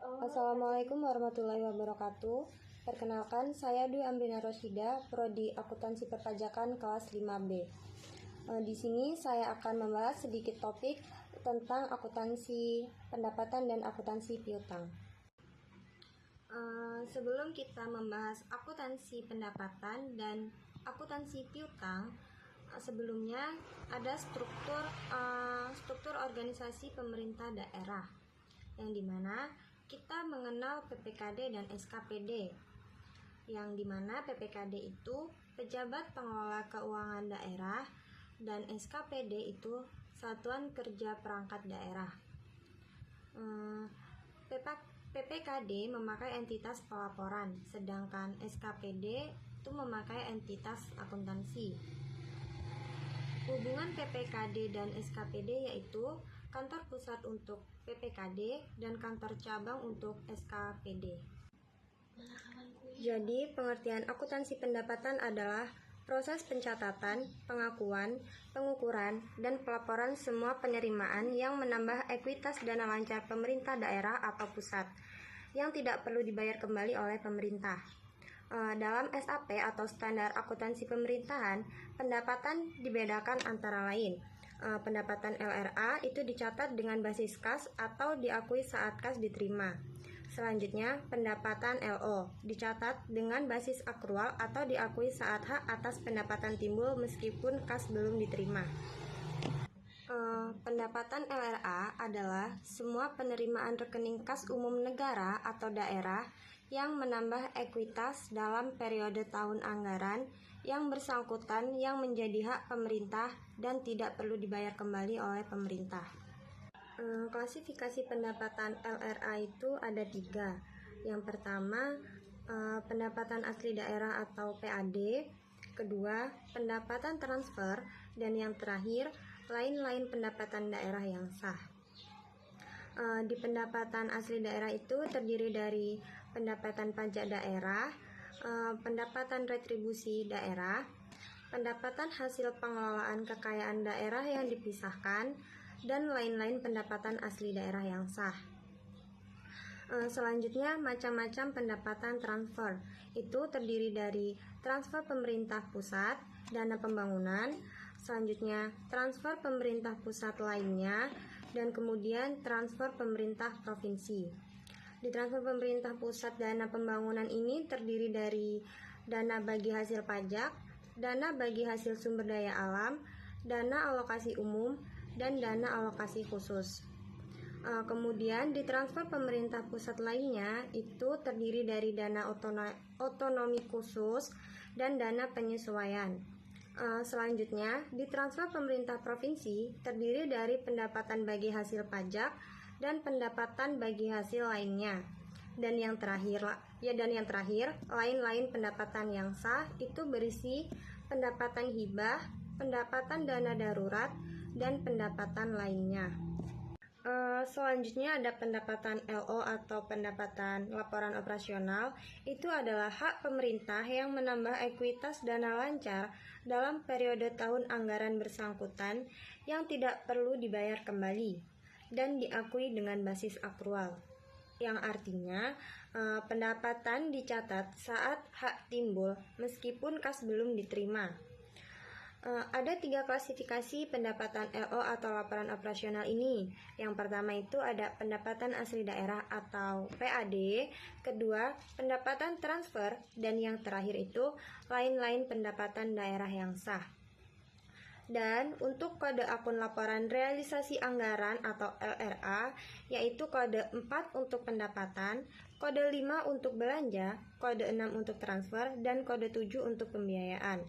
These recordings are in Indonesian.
Assalamualaikum warahmatullahi wabarakatuh. Perkenalkan, saya Dwi Amrina Rosyida, Prodi Akuntansi Perpajakan kelas 5B. Di sini saya akan membahas sedikit topik tentang akuntansi pendapatan dan akuntansi piutang. Sebelum kita membahas akuntansi pendapatan dan akuntansi piutang, sebelumnya ada struktur organisasi pemerintah daerah, yang dimana kita mengenal PPKD dan SKPD, yang dimana PPKD itu pejabat pengelola keuangan daerah dan SKPD itu satuan kerja perangkat daerah. PPKD memakai entitas pelaporan, sedangkan SKPD itu memakai entitas akuntansi. Hubungan PPKD dan SKPD yaitu kantor pusat untuk PPKD dan kantor cabang untuk SKPD. Jadi, pengertian akuntansi pendapatan adalah proses pencatatan, pengakuan, pengukuran, dan pelaporan semua penerimaan yang menambah ekuitas dana lancar pemerintah daerah atau pusat yang tidak perlu dibayar kembali oleh pemerintah. Dalam SAP atau standar akuntansi pemerintahan, pendapatan dibedakan antara lain. Pendapatan LRA itu dicatat dengan basis kas atau diakui saat kas diterima. Selanjutnya, pendapatan LO dicatat dengan basis akrual atau diakui saat hak atas pendapatan timbul meskipun kas belum diterima. Pendapatan LRA adalah semua penerimaan rekening kas umum negara atau daerah yang menambah ekuitas dalam periode tahun anggaran yang bersangkutan yang menjadi hak pemerintah dan tidak perlu dibayar kembali oleh pemerintah. Klasifikasi pendapatan LRA itu ada 3. Yang pertama, pendapatan asli daerah atau PAD. Kedua, pendapatan transfer. Dan yang terakhir, lain-lain pendapatan daerah yang sah. Di pendapatan asli daerah itu terdiri dari pendapatan pajak daerah, pendapatan retribusi daerah, pendapatan hasil pengelolaan kekayaan daerah yang dipisahkan, dan lain-lain pendapatan asli daerah yang sah. Selanjutnya, macam-macam pendapatan transfer itu terdiri dari transfer pemerintah pusat, dana pembangunan, selanjutnya transfer pemerintah pusat lainnya, dan kemudian transfer pemerintah provinsi. Di transfer pemerintah pusat dana pembangunan ini terdiri dari dana bagi hasil pajak, dana bagi hasil sumber daya alam, dana alokasi umum, dan dana alokasi khusus. Kemudian di transfer pemerintah pusat lainnya itu terdiri dari dana otonomi khusus dan dana penyesuaian. Selanjutnya di transfer pemerintah provinsi terdiri dari pendapatan bagi hasil pajak dan pendapatan bagi hasil lainnya. Dan yang terakhir, lain-lain pendapatan yang sah itu berisi pendapatan hibah, pendapatan dana darurat, dan pendapatan lainnya. Selanjutnya ada pendapatan LO atau pendapatan laporan operasional. Itu adalah hak pemerintah yang menambah ekuitas dana lancar dalam periode tahun anggaran bersangkutan yang tidak perlu dibayar kembali dan diakui dengan basis akrual, yang artinya pendapatan dicatat saat hak timbul meskipun kas belum diterima. Ada 3 klasifikasi pendapatan LO atau laporan operasional ini. Yang pertama itu ada pendapatan asli daerah atau PAD, kedua pendapatan transfer, dan yang terakhir itu lain-lain pendapatan daerah yang sah. Dan untuk kode akun laporan realisasi anggaran atau LRA, yaitu kode 4 untuk pendapatan, kode 5 untuk belanja, kode 6 untuk transfer, dan kode 7 untuk pembiayaan.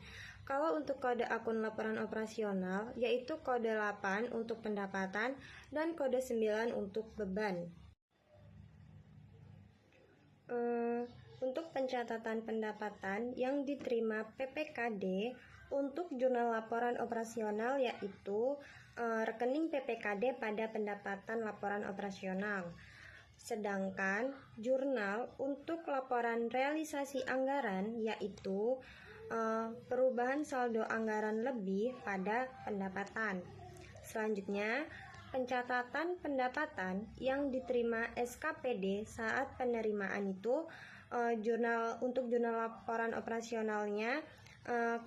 Kalau untuk kode akun laporan operasional, yaitu kode 8 untuk pendapatan dan kode 9 untuk beban. Untuk pencatatan pendapatan yang diterima PPKD untuk jurnal laporan operasional yaitu rekening PPKD pada pendapatan laporan operasional. Sedangkan jurnal untuk laporan realisasi anggaran yaitu perubahan saldo anggaran lebih pada pendapatan. Selanjutnya, Pencatatan pendapatan yang diterima SKPD saat penerimaan itu untuk jurnal laporan operasionalnya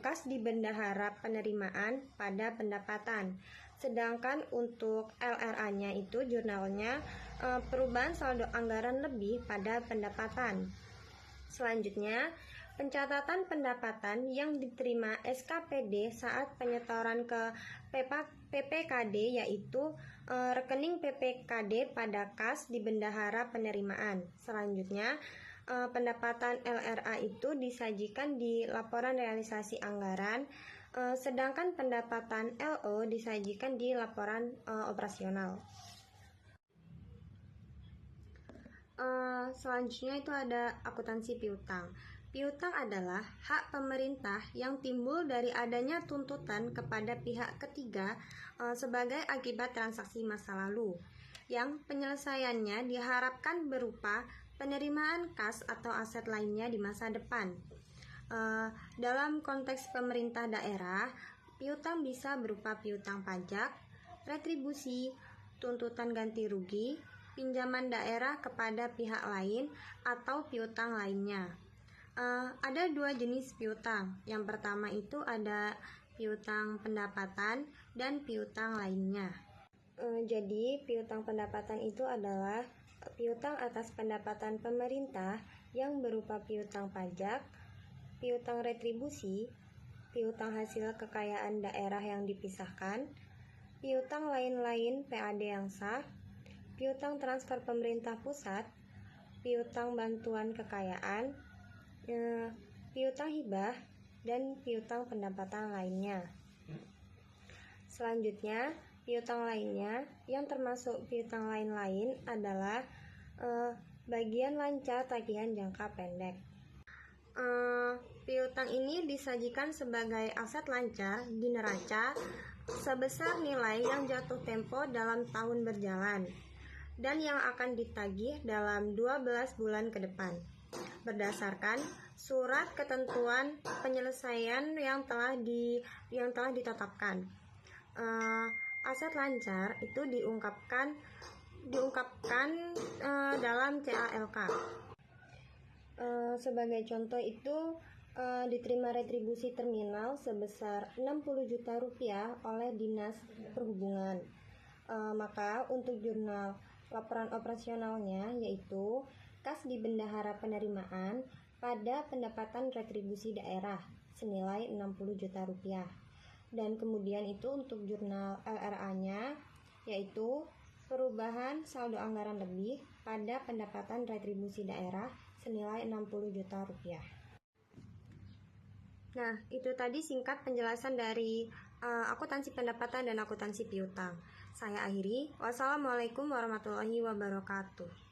kas di bendahara penerimaan pada pendapatan. Sedangkan untuk LRA-nya itu jurnalnya perubahan saldo anggaran lebih pada pendapatan. Selanjutnya, pencatatan pendapatan yang diterima SKPD saat penyetoran ke PPKD yaitu rekening PPKD pada kas di bendahara penerimaan. Selanjutnya, pendapatan LRA itu disajikan di laporan realisasi anggaran, sedangkan pendapatan LO disajikan di laporan operasional. Selanjutnya itu ada akuntansi piutang. Piutang adalah hak pemerintah yang timbul dari adanya tuntutan kepada pihak ketiga sebagai akibat transaksi masa lalu, yang penyelesaiannya diharapkan berupa penerimaan kas atau aset lainnya di masa depan. Dalam konteks pemerintah daerah, piutang bisa berupa piutang pajak, retribusi, tuntutan ganti rugi, pinjaman daerah kepada pihak lain, atau piutang lainnya. Ada dua jenis piutang. Yang pertama itu ada piutang pendapatan dan piutang lainnya. Jadi piutang pendapatan itu adalah piutang atas pendapatan pemerintah yang berupa piutang pajak, piutang retribusi, piutang hasil kekayaan daerah yang dipisahkan, piutang lain-lain PAD yang sah, piutang transfer pemerintah pusat, piutang bantuan kekayaan, piutang hibah, dan piutang pendapatan lainnya. Selanjutnya, piutang lainnya yang termasuk piutang lain-lain adalah bagian lancar tagihan jangka pendek. Piutang ini disajikan sebagai aset lancar di neraca sebesar nilai yang jatuh tempo dalam tahun berjalan dan yang akan ditagih dalam 12 bulan ke depan berdasarkan surat ketentuan penyelesaian yang telah ditetapkan. Aset lancar itu diungkapkan dalam CALK. Sebagai contoh itu diterima retribusi terminal sebesar 60 juta rupiah oleh Dinas Perhubungan. Maka untuk jurnal laporan operasionalnya yaitu kas di bendahara penerimaan pada pendapatan retribusi daerah senilai 60 juta rupiah. Dan kemudian itu untuk jurnal LRA-nya yaitu perubahan saldo anggaran lebih pada pendapatan retribusi daerah senilai 60 juta rupiah. Nah, itu tadi singkat penjelasan dari akuntansi pendapatan dan akuntansi piutang. Saya akhiri. Wassalamualaikum warahmatullahi wabarakatuh.